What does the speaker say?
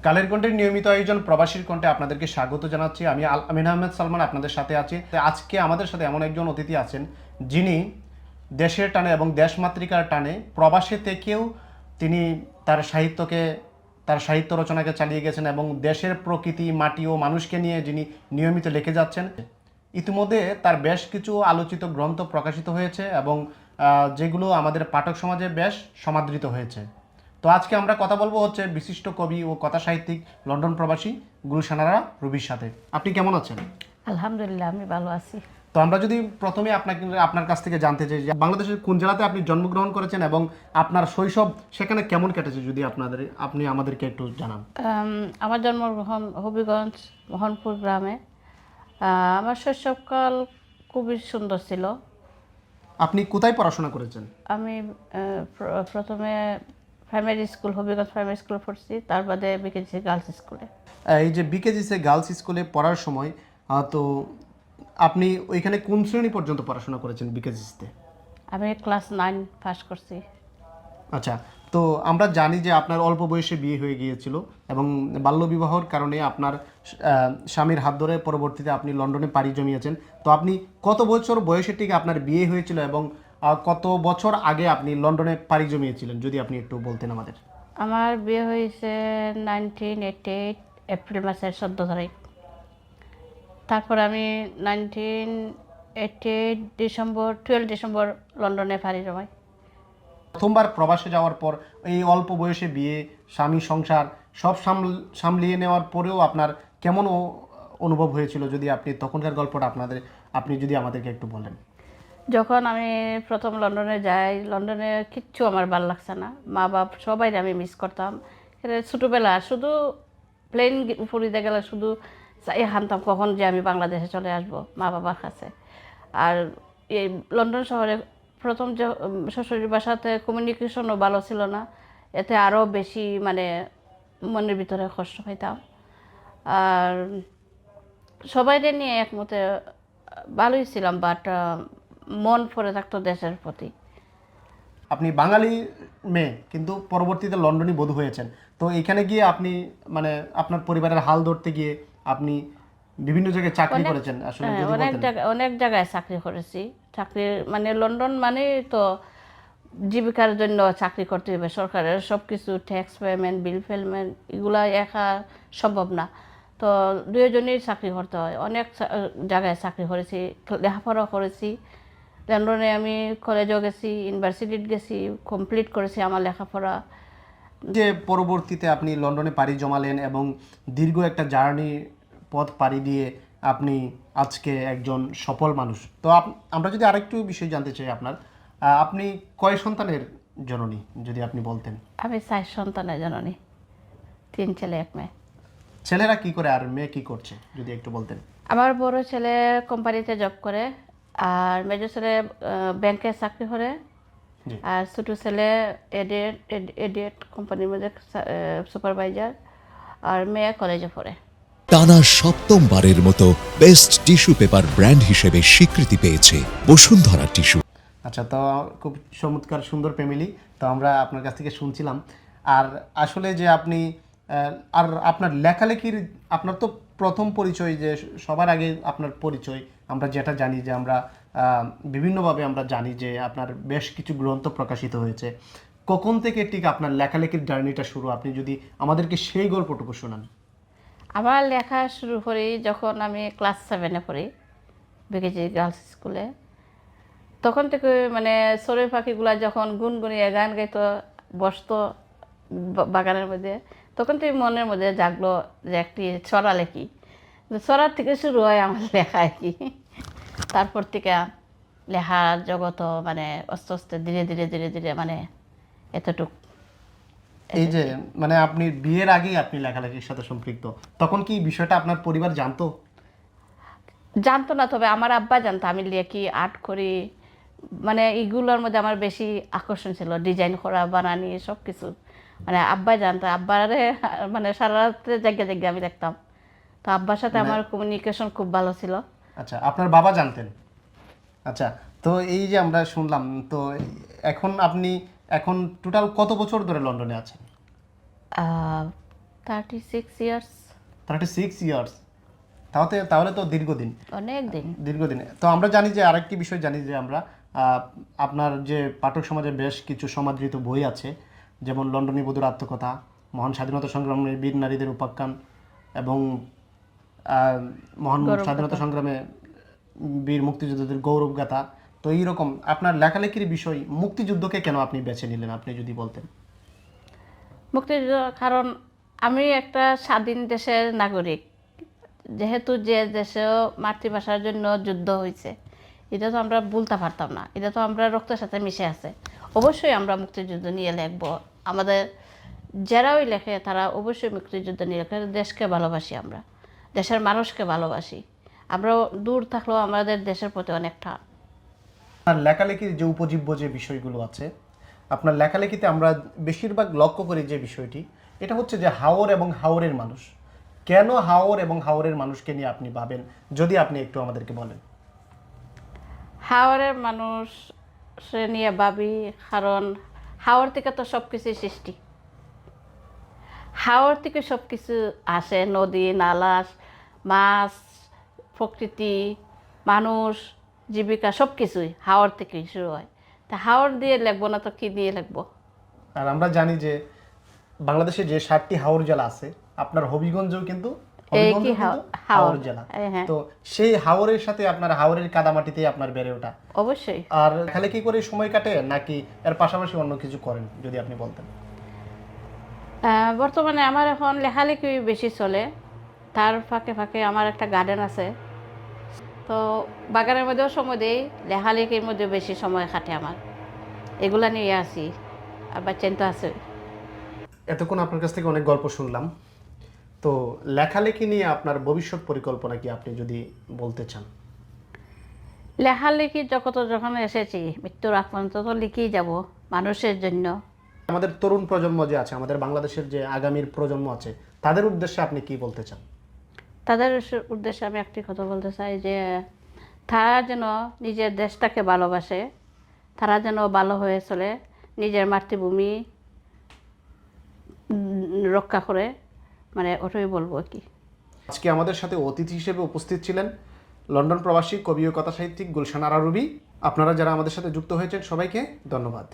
কালের কণ্ঠের নিয়মিত আয়োজন প্রবাসীর কণ্ঠে আপনাদেরকে স্বাগত জানাচ্ছি। আমি আমিন আহমেদ সালমান আপনাদের সাথে আছি। আজকে আমাদের সাথে এমন একজন অতিথি আছেন যিনি দেশের টানে এবং দেশমাতৃকার টানে প্রবাসে থেকেও তিনি তার সাহিত্য রচনাকে চালিয়ে গেছেন এবং দেশের প্রকৃতি, মাটি ও মানুষকে নিয়ে যিনি নিয়মিত লিখে যাচ্ছেন। ইতিমধ্যে তার বেশ কিছু আলোচিত গ্রন্থ প্রকাশিত হয়েছে এবং যেগুলো আমাদের পাঠক সমাজে বেশ সমাদৃত হয়েছে। তো আজকে আমরা কথা বলবো হচ্ছে বিশিষ্ট কবি ও কথা সাহিত্যিক লন্ডন প্রবাসী গুলশানারা রুবির সাথে। আপনি কেমন আছেন? আলহামদুলিল্লাহ, আমি ভালো আছি। তো আমরা যদি প্রথমে আপনার কাছ থেকে জানতে চাই যে বাংলাদেশের কোন জেলাতে আপনি জন্মগ্রহণ করেছেন এবং আপনার শৈশব সেখানে কেমন কেটেছে, যদি আপনি আমাদেরকে একটু জানান। আমার জন্মগ্রহণ হবিগঞ্জ মোহনপুর গ্রামে। আমার শৈশবকাল খুবই সুন্দর ছিল। আপনি কোথায় পড়াশোনা করেছেন? আমি প্রথমে প্রাইমারি স্কুল হবিগঞ্জ প্রাইমারি স্কুলে পড়ছি, তার বাদে বিকেজি গার্লস স্কুলে। এই যে বিকেজিসে গার্লস স্কুলে পড়ার সময় তো আপনি ওইখানে কোন শ্রেণী পর্যন্ত পড়াশোনা করেছেন বিকেজিসতে? আমি ক্লাস 9 পাস করছি। আচ্ছা, তো আমরা জানি যে আপনার অল্প বয়সে বিয়ে হয়ে গিয়েছিল এবং বাল্যবিবাহর কারণে আপনার স্বামীর হাত ধরে পরবর্তীতে আপনি লন্ডনে পাড়ি জমিয়েছেন। তো আপনি কত বছর বয়সে ঠিক আপনার বিয়ে হয়েছিল এবং কত বছর আগে আপনি লন্ডনে পাড়ি জমিয়েছিলেন, যদি আপনি একটু বলতেন আমাদের। আমার বিয়ে হয়েছে 1988 এপ্রিল মাসের 14 তারিখ। তারপর আমি 1988 12 ডিসেম্বর লন্ডনে পাড়ি জমাই। প্রথমবার প্রবাসে যাওয়ার পর এই অল্প বয়সে বিয়ে, স্বামী সংসার সব সামলিয়ে নেওয়ার পরেও আপনার কেমন অনুভব হয়েছিল, যদি আপনি তখনকার গল্পটা আপনি যদি আমাদেরকে একটু বলেন। যখন আমি প্রথম লন্ডনে যাই, লন্ডনে কিচ্ছু আমার ভালো লাগছে না। মা বাপ সবাই আমি মিস করতাম। ছোটোবেলা শুধু প্লেন ফুরিতে গেলে শুধু হানতাম কখন যে আমি বাংলাদেশে চলে আসব মা বাবার কাছে। আর এই লন্ডন শহরে প্রথম যে শ্বশুরের বাসাতে কমিউনিকেশনও ভালো ছিল না, এতে আরও বেশি মনের ভিতরে কষ্ট পাইতাম। আর সবাইকে নিয়ে একমতে ভালোই ছিলাম, বাট মন পড়ে থাকতো দেশের প্রতি। আপনি বাঙালি মেয়ে কিন্তু পরবর্তীতে লন্ডনে বধূ হয়েছেন। তো এখানে গিয়ে আপনি আপনার পরিবারের হাল ধরতে গিয়ে আপনি বিভিন্ন জায়গায় চাকরি করেছেন, আসলে যদি বলতেন। অনেক জায়গায় চাকরি করেছি। লন্ডন মানে তো জীবিকার জন্য চাকরি করতে হবে। সরকারের সব কিছু ট্যাক্স পেমেন্ট, বিল পেমেন্ট এগুলা একা সম্ভব না। তো দুজনেই চাকরি করতে হয়। অনেক জায়গায় চাকরি করেছি, লেখাপড়া করেছি। লন্ডনে আমি কলেজও গেছি, ইউনিভার্সিটিতে গেছি, কমপ্লিট করেছি আমার লেখাপড়া। যে পরবর্তীতে আপনি লন্ডনে পাড়ি জমালেন এবং দীর্ঘ একটা জার্নি পথ পাড়ি দিয়ে আপনি আজকে একজন সফল মানুষ। তো আমরা যদি আরেকটু বিষয় জানতে চাই আপনি কয় সন্তানের জননী, যদি আপনি বলতেন। আমি 4 সন্তানের জননী, 3 ছেলে 1 মেয়ে। ছেলেরা কি করে আর মেয়ে কি করছে, যদি একটু বলতেন। আমার বড় ছেলে কোম্পানিতে জব করে, আর মেজর ছেলে ব্যাংকে চাকরি করে, জি। আর ছোটো ছেলে এডিয়েট কোম্পানির মধ্যে সুপারভাইজার, আর মেয়ে কলেজে পড়ে। টানা সপ্তমবারের মতো বেস্ট টিস্যু পেপার ব্র্যান্ড হিসেবে স্বীকৃতি পেয়েছে বসুন্ধরা টিস্যু। আচ্ছা, তো খুব চমৎকার সুন্দর ফ্যামিলি। তো আমরা আপনার কাছ থেকে শুনছিলাম। আর আসলে যে আপনি আর আপনার লেখালেখির, আপনার তো প্রথম পরিচয়, যে সবার আগে আপনার পরিচয় আমরা যেটা জানি যে আমরা বিভিন্নভাবে আমরা জানি যে আপনার বেশ কিছু গ্রন্থ প্রকাশিত হয়েছে। কখন থেকে ঠিক আপনার লেখালেখির জার্নিটা শুরু, আপনি যদি আমাদেরকে সেই গল্পটুকু শোনান। আমার লেখা শুরু করি যখন আমি ক্লাস 7-এ পড়ি, বিকেজি গার্লস স্কুলে। তখন থেকে চড়ুই পাখিগুলা যখন গুনগুনিয়ে গান গাইতো, বসতো বাগানের মধ্যে, তখন থেকে মনের মধ্যে জাগলো যে একটি ছড়া লেখি। ছড়ার থেকে শুরু হয় আমার লেখা আর কি। তারপর থেকে লেখার জগৎ আস্তে আস্তে ধীরে ধীরে ধীরে ধীরে এতটুক। এই যে আপনি বিয়ের আগেই আপনি লেখালেখির সাথে সম্পৃক্ত, তখন কি বিষয়টা আপনার পরিবার জানতো? জানতো না, তবে আমার আব্বা জানতো আমি লেখি, আর্ট করি। এইগুলোর মধ্যে আমার বেশি আকর্ষণ ছিল, ডিজাইন করা, বানানি সব কিছু। আব্বাই জানতো। আব্বারে সারা রাত্রে জায়গা জায়গা আমি দেখতাম। তো আব্বার সাথে আমার কমিউনিকেশন খুব ভালো ছিল। আচ্ছা, আপনার বাবা জানতেন। আচ্ছা, তো এই যে আমরা শুনলাম, তো এখন আপনি টোটাল কত বছর ধরে লন্ডনে আছেন? 36 ইয়ার্স। 36 ইয়ার্স, তাহলে তো দীর্ঘদিন। অনেক দিন। দীর্ঘদিনে তো আমরা জানি যে আরেকটি বিষয় জানি যে আমরা আপনার যে পাঠক সমাজে বেশ কিছু সমাদৃত বই আছে, যেমন লন্ডনী বধূর আত্মকথা, মহান স্বাধীনতা সংগ্রামে বীর নারীদের উপাখ্যান এবং মহান স্বাধীনতা সংগ্রামে বীর মুক্তিযোদ্ধাদের গৌরবগাথা। তো এইরকম আপনার লেখালেখির বিষয়, মুক্তিযুদ্ধকে কেন আপনি বেছে নিলেন, আপনি যদি বলতেন? মুক্তিযুদ্ধ, কারণ আমি একটা স্বাধীন দেশের নাগরিক, যেহেতু যে দেশেও মাতৃভাষার জন্য যুদ্ধ হয়েছে, এটা তো আমরা বলতে পারতাম না, এটা তো আমরা রক্তের সাথে মিশে আছে। অবশ্যই আমরা মুক্তিযুদ্ধ নিয়ে লিখব, আমাদের যারাই লেখে তারা অবশ্যই মুক্তিযুদ্ধ নিয়ে লেখে। দেশকে ভালোবাসি আমরা, দেশের মানুষকে ভালোবাসি আমরা, দূর থাকলেও আমাদের দেশের প্রতি অনেকটা। আপনার লেখালেখির যে উপজীব্য যে বিষয়গুলো আছে, আপনার লেখালেখিতে আমরা বেশিরভাগ লক্ষ্য করি যে বিষয়টি, এটা হচ্ছে যে হাওর এবং হাওরের মানুষ। কেন হাওর এবং হাওরের মানুষকে নিয়ে আপনি ভাবেন, যদি আপনি একটু আমাদেরকে বলেন। হাওরের মানুষ সে নিয়ে ভাবি কারণ হাওর থেকে তো সব কিছুই সৃষ্টি, হাওর থেকে সব কিছু আসে, নদী নালা, মাছ, প্রকৃতি, মানুষ, জীবিকা, সব কিছুই হাওর থেকেই শুরু হয়। তা হাওর দিয়ে লিখবো না তো কি দিয়ে লিখবো? আর আমরা জানি যে বাংলাদেশে যে 7টি হাওর জেলা আছে, আপনার হবিগঞ্জও কিন্তু হাওর জেলা। হ্যাঁ, তো সেই হাওরের সাথে আপনার হাওরের কাদামাটিতে আপনার বেড়ে ওঠা। অবশ্যই। আর লেখালেখি করে সময় কাটে নাকি এর পাশাপাশি অন্য কিছু করেন, যদি আপনি বলতেন? বর্তমানে আমার এখন লেখালেখি বেশি চলে, তার ফাঁকে ফাঁকে আমার একটা গার্ডেন আছে, তো বাগানের মধ্যেও সময় দেই, লেখালেখির মধ্যে বেশি সময় কাটে আমার, এগুলা নিয়ে আসি। আর বাচ্চান তো আছে। এতক্ষণ আপনার কাছ থেকে অনেক গল্প শুনলাম, তো লেখালেখি নিয়ে আপনার ভবিষ্যৎ পরিকল্পনা কি আপনি যদি বলতে চান? লেখালেখি জগতে যখন এসেছি, মৃত্যুর আগ পর্যন্ত তো লিখেই যাব মানুষের জন্য। আমাদের তরুণ প্রজন্ম যে আছে, আমাদের বাংলাদেশের যে আগামীর প্রজন্ম আছে, তাদের উদ্দেশ্যে আপনি কি বলতে চান? তাদের উদ্দেশ্যে আমি একটি কথা বলতে চাই যে তারা যেন নিজের দেশটাকে ভালোবাসে, তারা যেন ভালো হয়ে চলে, নিজের মাতৃভূমি রক্ষা করে, মানে ওটাই বলবো কি। আজকে আমাদের সাথে অতিথি হিসেবে উপস্থিত ছিলেন লন্ডন প্রবাসী কবি ও কথা সাহিত্যিক গুলশান আরা রুবি। আপনারা যারা আমাদের সাথে যুক্ত হয়েছেন সবাইকে ধন্যবাদ।